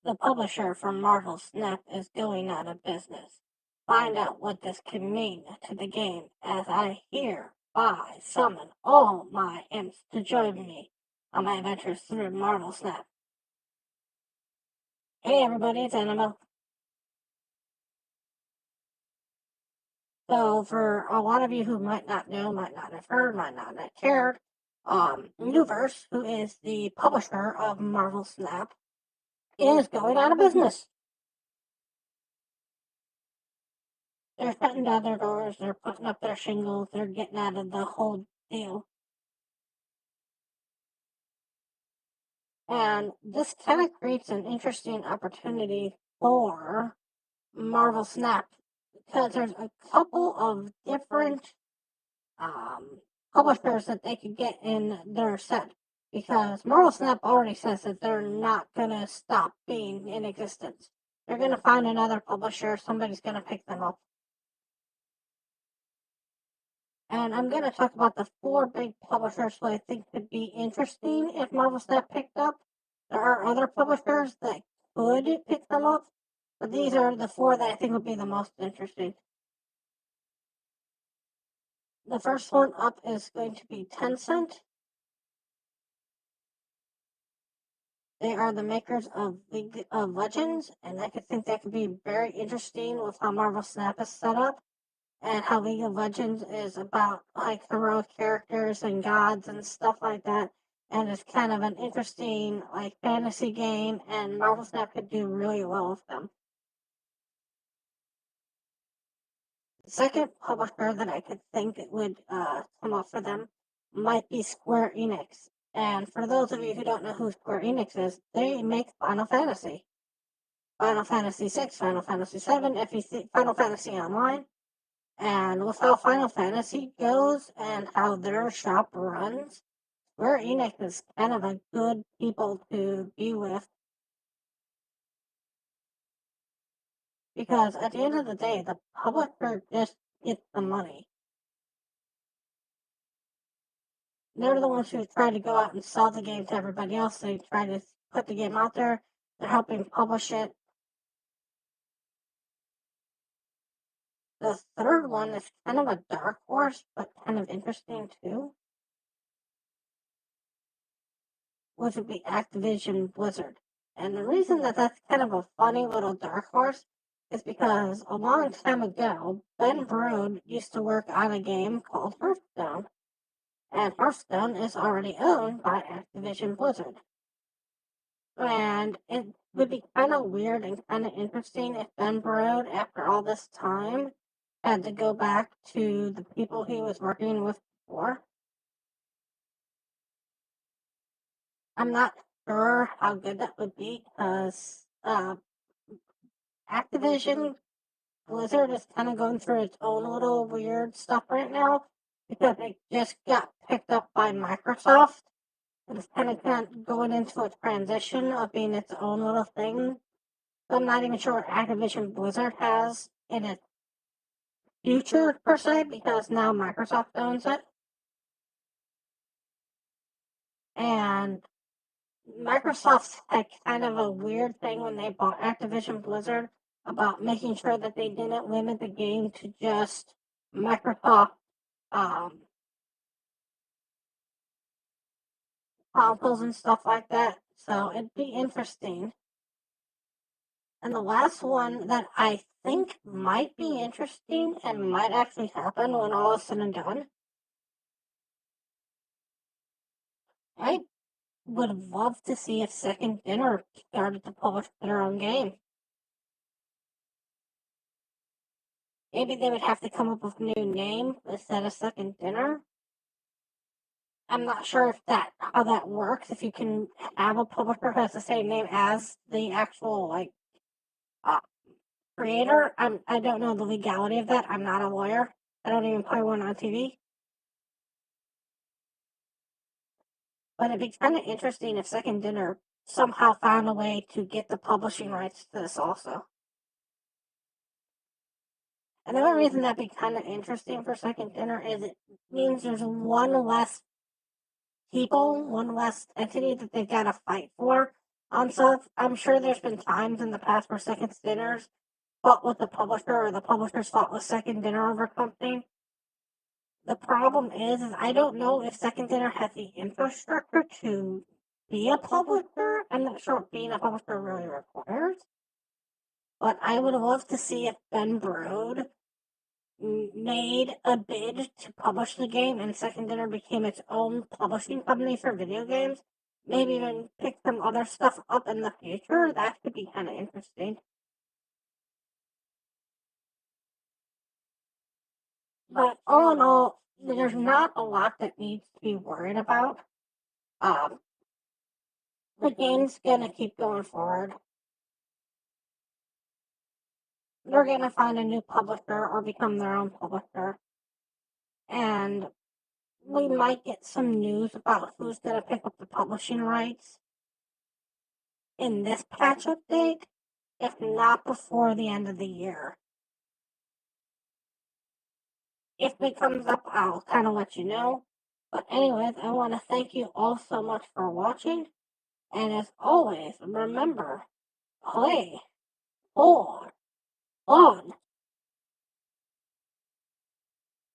The publisher from Marvel Snap is going out of business. Find out what this can mean to the game as I hereby summon all my imps to join me on my adventures through Marvel Snap. Hey everybody, it's Animal. So for a lot of you who might not know, might not have heard, might not have cared, Nuverse, who is the publisher of Marvel Snap, is going out of business. They're shutting down their doors, they're putting up their shingles, they're getting out of the whole deal. And this kind of creates an interesting opportunity for Marvel Snap because there's a couple of different publishers that they could get in their set. Because Marvel Snap already says that they're not going to stop being in existence. They're going to find another publisher, somebody's going to pick them up. And I'm going to talk about the 4 big publishers who I think could be interesting if Marvel Snap picked up. There are other publishers that could pick them up, but these are the 4 that I think would be the most interesting. The first one up is going to be Tencent. They are the makers of League of Legends, and I could think that could be very interesting with how Marvel Snap is set up, and how League of Legends is about like heroic characters and gods and stuff like that. And it's kind of an interesting like fantasy game, and Marvel Snap could do really well with them. The second publisher that I could think that would come up for them might be Square Enix. And for those of you who don't know who Square Enix is, they make Final Fantasy. Final Fantasy VI, Final Fantasy VII, FEC, Final Fantasy Online. And with how Final Fantasy goes and how their shop runs, Square Enix is kind of a good people to be with. Because at the end of the day, the publisher just gets the money. They're the ones who try to go out and sell the game to everybody else. They try to put the game out there. They're helping publish it. The third one is kind of a dark horse, but kind of interesting too, which would be Activision Blizzard. And the reason that that's kind of a funny little dark horse is because a long time ago, Ben Brode used to work on a game called Hearthstone. And Hearthstone is already owned by Activision Blizzard. And it would be kind of weird and kind of interesting if Ben Brode, after all this time, had to go back to the people he was working with before. I'm not sure how good that would be because Activision Blizzard is kind of going through its own little weird stuff right now because it just got picked up by Microsoft. It's kind of going into a transition of being its own little thing. So I'm not even sure what Activision Blizzard has in its future, per se, because now Microsoft owns it. And Microsoft had kind of a weird thing when they bought Activision Blizzard about making sure that they didn't limit the game to just Microsoft consoles and stuff like that. So it'd be interesting. And the last one that I think might be interesting and might actually happen when all is said and done, I would love to see if Second Dinner started to publish their own game. Maybe they would have to come up with a new name instead of Second Dinner. I'm not sure if how that works. If you can have a publisher who has the same name as the actual creator. I don't know the legality of that. I'm not a lawyer. I don't even play one on TV. But it'd be kind of interesting if Second Dinner somehow found a way to get the publishing rights to this also. And the only reason that'd be kind of interesting for Second Dinner is it means there's one less people, one less entity that they've got to fight for on stuff. I'm sure there's been times in the past where second dinners fought with the publisher or the publishers fought with second dinner over something. The problem is I don't know if second dinner has the infrastructure to be a publisher. I'm not sure what being a publisher really requires. But I would love to see if Ben Brode made a bid to publish the game and Second Dinner became its own publishing company for video games. Maybe even pick some other stuff up in the future. That could be kind of interesting. But all in all, there's not a lot that needs to be worried about. Um, the game's gonna keep going forward. They're gonna find a new publisher or become their own publisher. And we might get some news about who's gonna pick up the publishing rights in this patch update, if not before the end of the year. If it comes up, I'll kind of let you know. But anyways, I want to thank you all so much for watching. And as always, remember, play for fun.